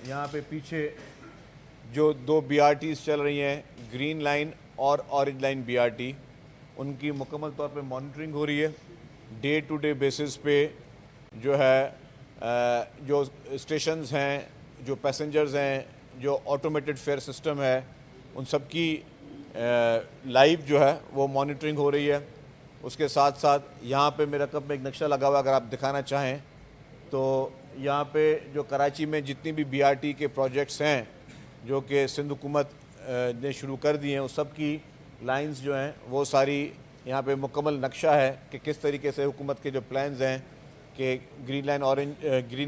یہاں پہ پیچھے جو دو بی آر ٹیز چل رہی ہیں، گرین لائن اور اورنج لائن بی آر ٹی، ان کی مکمل طور پہ مانیٹرنگ ہو رہی ہے. ڈے ٹو ڈے بیسس پہ جو ہے جو اسٹیشنز ہیں، جو پیسنجرز ہیں، جو آٹومیٹڈ فیئر سسٹم ہے، ان سب کی لائیو جو ہے وہ مانیٹرنگ ہو رہی ہے. اس کے ساتھ ساتھ یہاں پہ میرا کپ میں ایک نقشہ لگا ہوا، اگر آپ دکھانا چاہیں تو یہاں پہ جو کراچی میں جتنی بھی بی آر ٹی کے پروجیکٹس ہیں جو کہ سندھ حکومت نے شروع کر دی ہیں، اس سب کی لائنز جو ہیں وہ ساری یہاں پہ مکمل نقشہ ہے کہ کس طریقے سے حکومت کے جو پلانز ہیں کہ green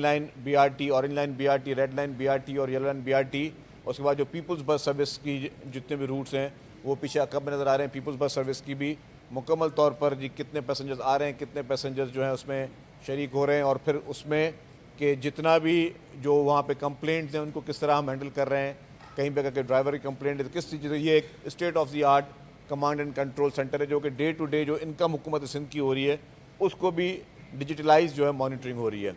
line be are T, orange line be are T, red line be are T اور yellow line be are T. اس کے بعد جو پیپلز بس سروس کی جتنے بھی روٹس ہیں وہ پیچھے عقب میں نظر آ رہے ہیں. پیپلز بس سروس کی بھی مکمل طور پر جی کتنے پیسنجرز آ رہے ہیں، کتنے پیسنجرز جو ہیں اس میں شریک ہو رہے ہیں، اور پھر اس میں کہ جتنا بھی جو وہاں پہ کمپلینٹس ہیں ان کو کس طرح ہم ہینڈل کر رہے ہیں. کہیں پہ اگر کہ ڈرائیور کی کمپلینٹ ہے تو کس چیز سے. یہ ایک state of the art command and control centre ہے جو کہ ڈے ٹو ڈے جو انکم حکومت سندھ کی ہو رہی ہے اس کو بھی ڈیجیٹلائز جو ہے مانیٹرنگ ہو رہی ہے.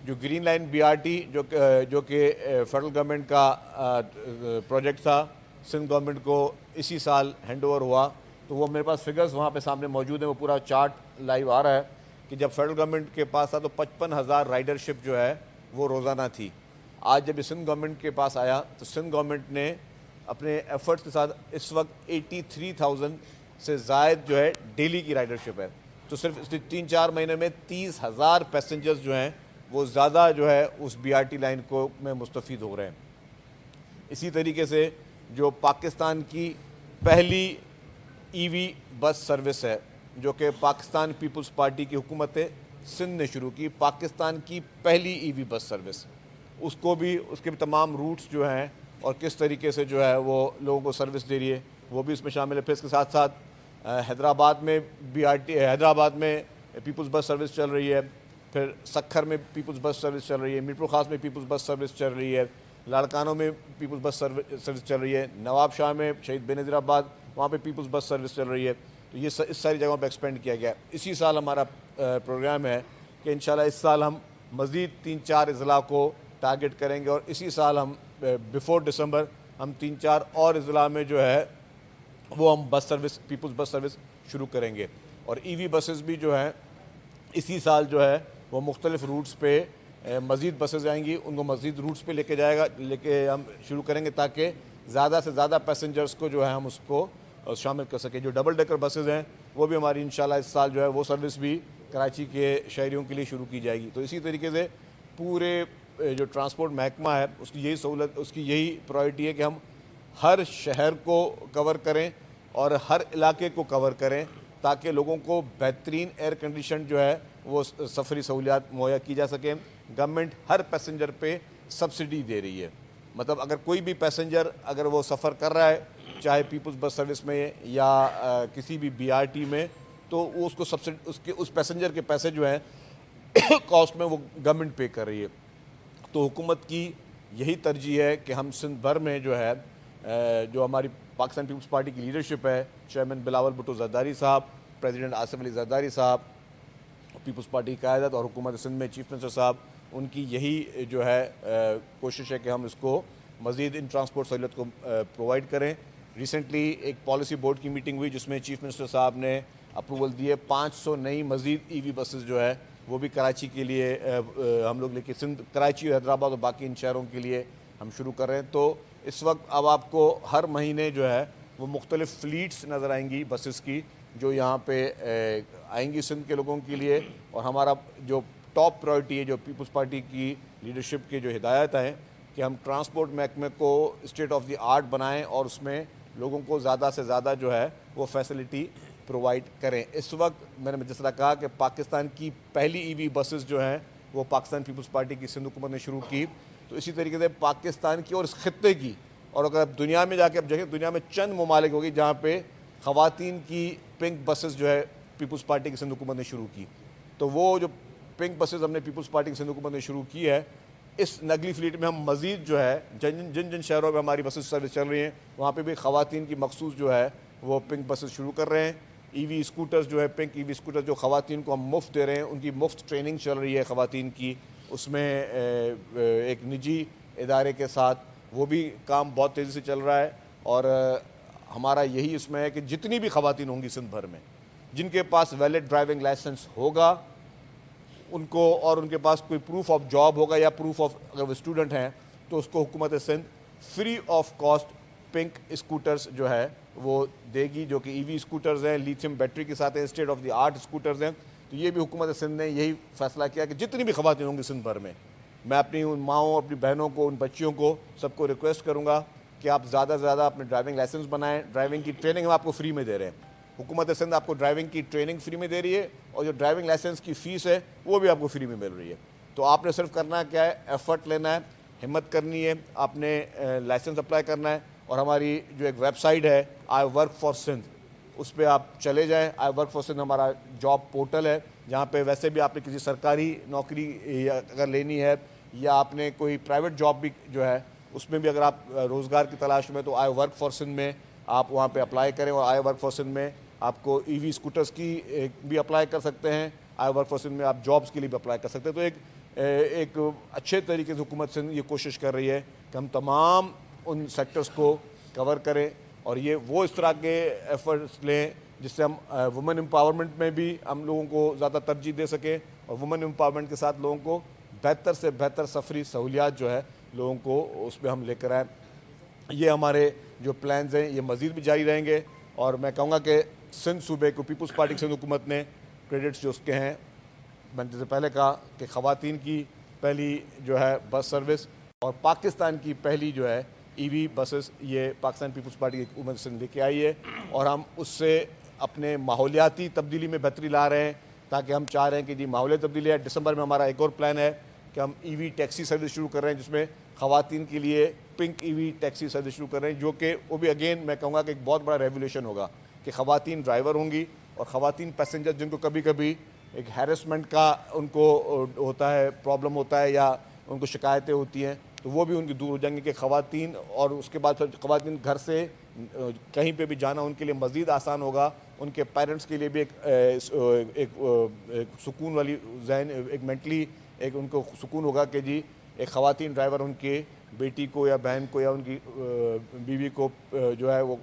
جو green line be are T جو کہ فیڈرل گورنمنٹ کا پروجیکٹ تھا، سندھ گورنمنٹ کو اسی سال ہینڈ اوور ہوا، تو وہ میرے پاس فگرز وہاں پہ سامنے موجود ہیں. وہ پورا چارٹ لائیو آ رہا ہے کہ جب فیڈرل گورنمنٹ کے پاس تھا تو 55,000 رائڈرشپ جو ہے وہ روزانہ تھی. آج جب یہ سندھ گورنمنٹ کے پاس آیا تو سندھ گورنمنٹ نے اپنے ایفرٹس کے ساتھ اس وقت 83,000 سے زائد جو ہے ڈیلی کی رائڈرشپ ہے. تو صرف اس 3-4 مہینے میں 30,000 پیسنجرز جو ہیں وہ زیادہ جو ہے اس بی آر ٹی لائن کو میں مستفید ہو رہے ہیں. اسی طریقے سے جو پاکستان کی پہلی ای وی بس سروس ہے جو کہ پاکستان پیپلز پارٹی کی حکومت سندھ نے شروع کی، پاکستان کی پہلی ای وی بس سروس، اس کو بھی اس کے بھی تمام روٹس جو ہیں اور کس طریقے سے جو ہے وہ لوگوں کو سروس دے رہی ہے وہ بھی اس میں شامل ہے. پھر اس کے ساتھ ساتھ حیدرآباد میں بی آر ٹی، حیدرآباد میں پیپلز بس سروس چل رہی ہے، پھر سکھر میں پیپلز بس سروس چل رہی ہے، میرپور خاص میں پیپلز بس سروس چل رہی ہے، لاڑکانوں میں پیپلز بس سروس چل رہی ہے، نواب شاہ میں شہید بینظیر آباد وہاں پہ پیپلز بس سروس چل رہی ہے. تو یہ اس ساری جگہوں پہ ایکسپینڈ کیا گیا ہے. اسی سال ہمارا پروگرام ہے کہ انشاءاللہ اس سال ہم مزید 3-4 اضلاع کو ٹارگٹ کریں گے، اور اسی سال ہم بیفور دسمبر ہم 3-4 اور اضلاع میں جو ہے وہ ہم bus service, Peoples bus service شروع کریں گے. اور ای وی بسز بھی جو ہیں اسی سال جو ہے وہ مختلف روٹس پہ مزید بسز آئیں گی، ان کو مزید روٹس پہ لے کے ہم شروع کریں گے تاکہ زیادہ سے زیادہ پیسنجرز کو جو ہے ہم اس کو شامل کر سکیں. جو ڈبل ڈیکر بسز ہیں وہ بھی ہماری انشاءاللہ اس سال جو ہے وہ سروس بھی کراچی کے شہریوں کے لیے شروع کی جائے گی. تو اسی طریقے سے پورے جو ٹرانسپورٹ محکمہ ہے اس کی یہی سہولت، اس کی یہی پرائرٹی ہے کہ ہم ہر شہر کو کور کریں اور ہر علاقے کو کور کریں تاکہ لوگوں کو بہترین ایئر کنڈیشن جو ہے وہ سفری سہولیات مہیا کی جا سکیں. گورنمنٹ ہر پیسنجر پہ سبسڈی دے رہی ہے، مطلب اگر کوئی بھی پیسنجر اگر وہ سفر کر رہا ہے چاہے پیپلز بس سروس میں یا کسی بھی بی آر ٹی میں، تو وہ اس کو سبسڈی اس پیسنجر کے پیسے جو ہیں کاسٹ میں وہ گورنمنٹ پے کر رہی ہے. تو حکومت کی یہی ترجیح ہے کہ ہم سندھ بھر میں جو ہے جو ہماری پاکستان پیپلز پارٹی کی لیڈرشپ ہے، چیئرمین بلاول بھٹو زرداری صاحب، پریزیڈنٹ آصف علی زرداری صاحب، پیپلز پارٹی کی قیادت اور حکومت سندھ میں چیف منسٹر صاحب، ان کی یہی جو ہے کوشش ہے کہ ہم اس کو مزید ان ٹرانسپورٹ سہولت کو پرووائڈ کریں. ریسنٹلی ایک پالیسی بورڈ کی میٹنگ ہوئی جس میں چیف منسٹر صاحب نے اپروول دیے 500 نئی مزید ای وی بسز جو ہے وہ بھی کراچی کے لیے ہم لوگ لے کے سندھ، کراچی اور حیدرآباد اور باقی ان شہروں کے لیے ہم شروع کر رہے ہیں. تو اس وقت اب آپ کو ہر مہینے جو ہے وہ مختلف فلیٹس نظر آئیں گی بسز کی جو یہاں پہ آئیں گی سندھ کے لوگوں کے لیے. اور ہمارا جو ٹاپ پرائرٹی ہے جو پیپلز پارٹی کی لیڈرشپ کے جو ہدایت ہیں کہ ہم ٹرانسپورٹ محکمے کو اسٹیٹ آف دی آرٹ بنائیں اور اس میں لوگوں کو زیادہ سے زیادہ جو ہے وہ فیسلٹی پرووائڈ کریں. اس وقت میں نے جس طرح کہا کہ پاکستان کی پہلی ای وی بسز جو ہیں وہ پاکستان پیپلز پارٹی کی سندھ حکومت نے شروع کی. تو اسی طریقے سے پاکستان کی اور اس خطے کی، اور اگر آپ دنیا میں جا کے اب دیکھیں دنیا میں چند ممالک ہوگی جہاں پہ خواتین کی پنک بسز جو ہے پیپلز پارٹی کی سندھ حکومت نے شروع کی. تو وہ جو پنک بسز ہم نے پیپلز پارٹی کی سندھ حکومت نے شروع کی ہے، اس نگلی فلیٹ میں ہم مزید جو ہے جن شہروں میں ہماری بسز سروس چل رہی ہیں وہاں پہ بھی خواتین کی مخصوص جو ہے وہ پنک بسز شروع کر رہے ہیں. ای وی اسکوٹرز جو ہے پنک ای وی اسکوٹر جو خواتین کو ہم مفت دے رہے ہیں، ان کی مفت ٹریننگ چل رہی ہے خواتین کی. اس میں ایک نجی ادارے کے ساتھ وہ بھی کام بہت تیزی سے چل رہا ہے، اور ہمارا یہی اس میں ہے کہ جتنی بھی خواتین ہوں گی سندھ بھر میں جن کے پاس ویلڈ ڈرائیونگ لائسنس ہوگا ان کو، اور ان کے پاس کوئی پروف آف جاب ہوگا یا پروف آف اگر وہ اسٹوڈنٹ ہیں تو اس کو حکومت Sindh free of cost pink scooters جو ہے وہ دے گی، جو کہ ای وی اسکوٹرز ہیں، لیتھیم بیٹری کے ساتھ ہیں، state of the art scooters ہیں. تو یہ بھی حکومت سندھ نے یہی فیصلہ کیا کہ جتنی بھی خواتین ہوں گی سندھ بھر میں، میں اپنی ان ماؤں، اپنی بہنوں کو، ان بچیوں کو سب کو ریکویسٹ کروں گا کہ آپ زیادہ سے زیادہ اپنے ڈرائیونگ لائسنس بنائیں. ڈرائیونگ کی ٹریننگ ہم آپ کو فری میں دے رہے ہیں، حکومت سندھ آپ کو ڈرائیونگ کی ٹریننگ فری میں دے رہی ہے، اور جو ڈرائیونگ لائسنس کی فیس ہے وہ بھی آپ کو فری میں مل رہی ہے. تو آپ نے صرف کرنا کیا ہے، ایفرٹ لینا ہے، ہمت کرنی ہے، آپ نے لائسنس اپلائی کرنا ہے. اور ہماری جو ایک ویب سائٹ ہے آئی ورک فار سندھ، اس پہ آپ چلے جائیں. آئی ورک فار سندھ ہمارا جاب پورٹل ہے جہاں پہ ویسے بھی آپ نے کسی سرکاری نوکری اگر لینی ہے یا آپ نے کوئی پرائیویٹ جاب بھی جو ہے اس میں بھی اگر آپ روزگار کی تلاش میں، تو آئی ورک فار سندھ میں آپ وہاں پہ اپلائی کریں. اور آئی ورک فار سندھ میں آپ کو ای وی اسکوٹرز کی بھی اپلائی کر سکتے ہیں. آئی ورک فار سندھ میں آپ جابس کے لیے بھی اپلائی کر سکتے ہیں. تو ایک اچھے طریقے سے حکومت سندھ یہ کوشش کر رہی ہے کہ ہم تمام ان سیکٹرز کو کور کریں، اور یہ وہ اس طرح کے ایفرٹس لیں جس سے ہم وومن امپاورمنٹ میں بھی ہم لوگوں کو زیادہ ترجیح دے سکیں، اور وومن امپاورمنٹ کے ساتھ لوگوں کو بہتر سے بہتر سفری سہولیات جو ہے لوگوں کو اس میں ہم لے کر آئیں. یہ ہمارے جو پلانز ہیں یہ مزید بھی جاری رہیں گے. اور میں کہوں گا کہ سندھ صوبے کو، پیپلز پارٹی سندھ حکومت نے کریڈٹس جو اس کے ہیں، میں نے جیسے پہلے کہا کہ خواتین کی پہلی جو ہے بس سروس اور پاکستان کی پہلی جو ہے ای وی بسز یہ پاکستان پیپلز پارٹی کی حکومت سندھ لے کے آئی ہے، اور ہم اس سے اپنے ماحولیاتی تبدیلی میں بہتری لا رہے ہیں. تاکہ ہم چاہ رہے ہیں کہ جی ماحولیاتی تبدیلی ہے. دسمبر میں ہمارا ایک اور پلان ہے کہ ہم ای وی ٹیکسی سروس شروع کر رہے ہیں، جس میں خواتین کے لیے پنک ای وی ٹیکسی سروس شروع کر رہے ہیں، جو کہ وہ بھی اگین میں کہوں گا کہ ایک بہت بڑا ریولیوشن ہوگا کہ خواتین ڈرائیور ہوں گی، اور خواتین پیسنجر جن کو کبھی کبھی ایک ہیرسمنٹ کا ان کو ہوتا ہے، پرابلم ہوتا ہے، یا ان کو شکایتیں ہوتی ہیں، تو وہ بھی ان کی دور ہو جائیں گے کہ خواتین، اور اس کے بعد پھر خواتین گھر سے کہیں پہ بھی جانا ان کے لیے مزید آسان ہوگا. ان کے پیرنٹس کے لیے بھی ایک سکون والی ذہن، ایک مینٹلی ایک ان کو سکون ہوگا کہ جی ایک خواتین ڈرائیور ان کے بیٹی کو یا بہن کو یا ان کی بیوی کو جو ہے وہ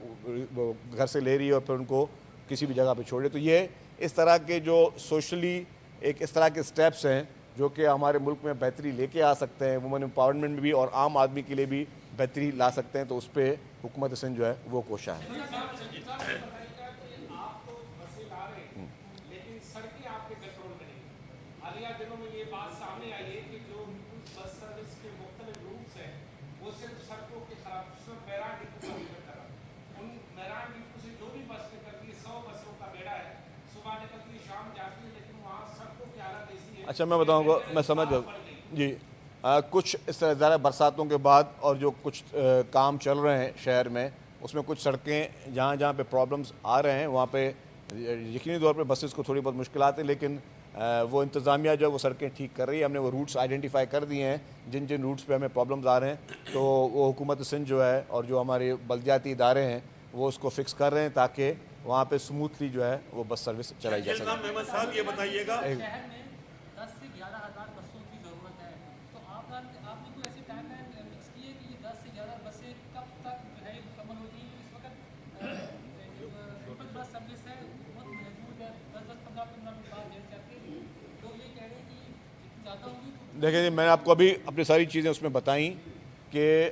گھر سے لے رہی ہے اور پھر ان کو کسی بھی جگہ پہ چھوڑ رہی ہے. تو یہ اس طرح کے جو سوشلی ایک اس طرح کے سٹیپس ہیں جو کہ ہمارے ملک میں بہتری لے کے آ سکتے ہیں، وومن امپاورمنٹ میں بھی اور عام آدمی کے لیے بھی بہتری لا سکتے ہیں. تو اس پہ حکومت سندھ جو ہے وہ کوشاں ہے. حالیہ دنوں میں یہ بات سامنے آئی ہے کہ جو بس سروس کے مختلف روٹس ہیں وہ صرف سڑکوں کے خلاف میران ڈپو پر نکل کر ان میران ڈپو سے جو بھی بس نکلتی ہے 100 بسوں کا بیڑا ہے، صبح نکلتی ہے شام جاتی ہے، لیکن وہاں سڑکوں کی حالت ایسی ہے. اچھا میں بتاؤں گا، میں سمجھ گیا جی. کچھ اس طرح زیادہ برساتوں کے بعد اور جو کچھ کام چل رہے ہیں شہر میں، اس میں کچھ سڑکیں جہاں جہاں پہ پرابلمس آ رہے ہیں وہاں پہ یقینی طور پہ بسز کو تھوڑی بہت مشکلات ہیں، لیکن وہ انتظامیہ جو ہے وہ سڑکیں ٹھیک کر رہی ہے. ہم نے وہ روٹس آئیڈینٹیفائی کر دیے ہیں جن جن روٹس پہ ہمیں پرابلمز آ رہے ہیں، تو وہ حکومت سندھ جو ہے اور جو ہمارے بلدیاتی ادارے ہیں وہ اس کو فکس کر رہے ہیں تاکہ وہاں پہ سموتھلی جو ہے وہ بس سروس چلائی جا سکے. محمد صاحب یہ بتائیے گا، شہر میں 10 سے 11,000 بسوں کی ضرورت ہے، تو آپ نے کوئی ایسی ٹائم لائن فکس کی ہے کہ یہ 10 سے 11 بسیں کب تک جو ہے مکمل ہوتی ہیں؟ اس وقت سمپل بس سروس ہے بہت محدود ہے، 10-15 منٹ بعد جیسے جاتی ہے، تو یہ کہہ رہے ہیں کہ زیادہ ہوگی تو دیکھیں جی، میں نے آپ کو ابھی اپنی ساری چیزیں اس میں بتائیں کہ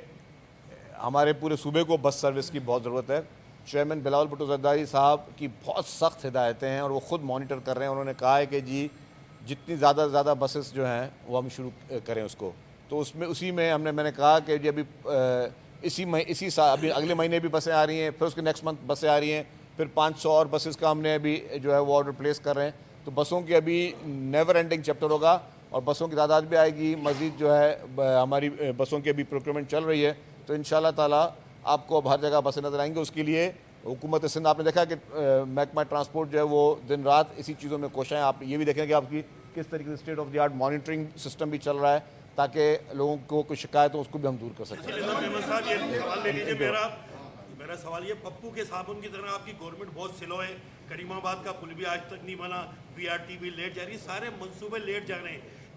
ہمارے پورے صوبے کو بس سروس کی بہت ضرورت ہے. چیئرمین بلاول بھٹو زرداری صاحب کی بہت سخت ہدایتیں ہیں اور وہ خود مانیٹر کر رہے ہیں. انہوں نے کہا ہے کہ جی جتنی زیادہ سے زیادہ بسز جو ہیں وہ ہم شروع کریں اس کو. تو اس میں اسی میں میں نے کہا کہ جی ابھی اسی سال ابھی اگلے مہینے بھی بسیں آ رہی ہیں، پھر اس کے نیکسٹ منتھ بسیں آ رہی ہیں، پھر 500 اور بسز کا ہم نے ابھی جو ہے وہ آرڈر پلیس کر رہے ہیں. تو بسوں کی ابھی نیور اینڈنگ چیپٹر ہوگا اور بسوں کی تعداد بھی آئے گی. مزید جو ہے ہماری بسوں کی ابھی پروکیورمنٹ چل رہی ہے، تو انشاءاللہ تعالیٰ آپ کو اب ہر جگہ بسیں نظر آئیں گے. اس کے لیے حکومت سندھ، آپ نے دیکھا کہ محکمہ ٹرانسپورٹ جو ہے وہ دن رات اسی چیزوں میں کوشاں ہیں. آپ یہ بھی دیکھیں کہ آپ کی کس طریقے سے state of the art monitoring system بھی چل رہا ہے تاکہ لوگوں کو کوئی شکایت ہو اس کو بھی ہم دور کر سکیں. محمد صاحب یہ سوال لے لیجیے. میرا سوال یہ، پپو کے صابن کی طرح آپ کی گورنمنٹ بہت سلو ہے، کریم آباد کا پل بھی آج تک نہیں بنا، BRT بھی لیٹ جا رہی، سارے منصوبے لیٹ جا رہے ہیں.